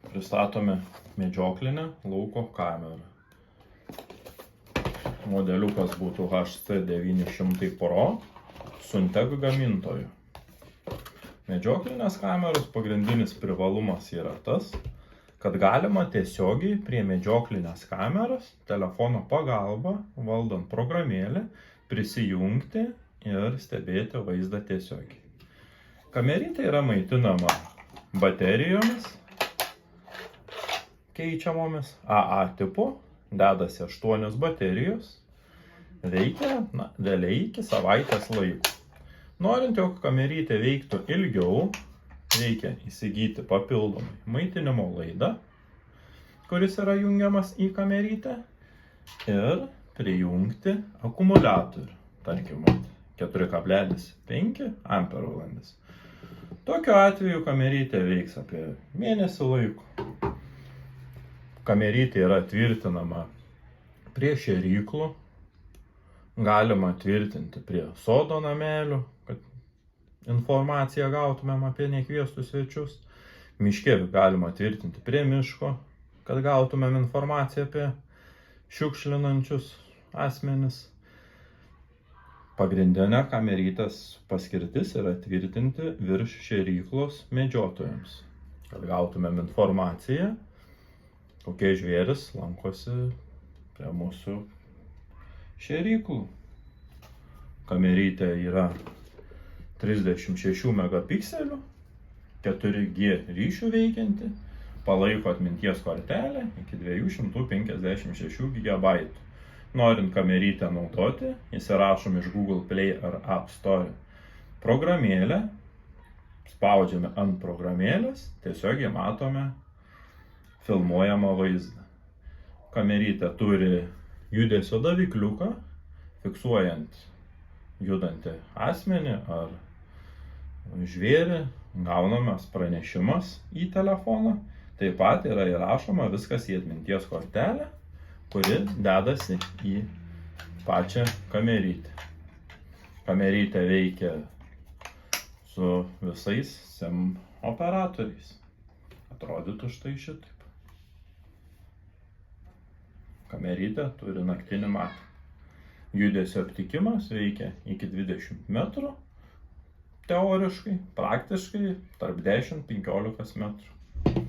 Pristatome medžioklinę lauko kamerą. Modeliukas būtų HC900 Pro Suntec gamintojo. Medžioklinės kameros pagrindinis privalumas yra tas, kad galima tiesiogiai prie medžioklinės kameros telefono pagalba, valdant programėlę, prisijungti ir stebėti vaizdą tiesiogiai. Kamerytė yra maitinama baterijomis keičiamomis AA tipo, dedasi 8 baterijos, veikia realiai iki savaitės laiko. Norint, jog kamerytė veiktų ilgiau, reikia įsigyti papildomai maitinimo laidą, kuris yra jungiamas į kamerytę, ir prijungti akumuliatorių, tarkim 4,5 ampervalandės. Tokiu atveju kamerytė veiks apie mėnesį laiko. Kamerytė yra tvirtinama prie šėryklų, galima tvirtinti prie sodo namelių, kad informaciją gautumėm apie nekviestus svečius. Miške galima tvirtinti prie miško, kad gautumėm informaciją apie šiukšlinančius asmenis. Pagrindinė kamerytės paskirtis yra tvirtinti virš šėryklos medžiotojams, kad gautumėm informaciją, kokie žvėris lankosi prie mūsų šėryklų. Kamerytė yra 36 megapikselių, 4G ryšių veikianti, palaiko atminties kortelę iki 256 GB. Norint kamerytę naudoti, įsirašom iš Google Play ar App Store programėlę, spaudžiame ant programėlės, tiesiogiai matome filmuojamą vaizdą. Kamerytė turi judesio davikliuką, fiksuojant judantį asmenį ar žvėrį, gaunamas pranešimas į telefoną. Taip pat yra įrašoma viskas į atminties kortelę, kuri dedasi į pačią kamerytę. Kamerytė veikia su visais SIM operatoriais. Atrodytų štai šitaip. Kamerytė turi naktinį matymą. Judesio aptikimas veikia iki 20 metrų, teoriškai, praktiškai tarp 10-15 metrų.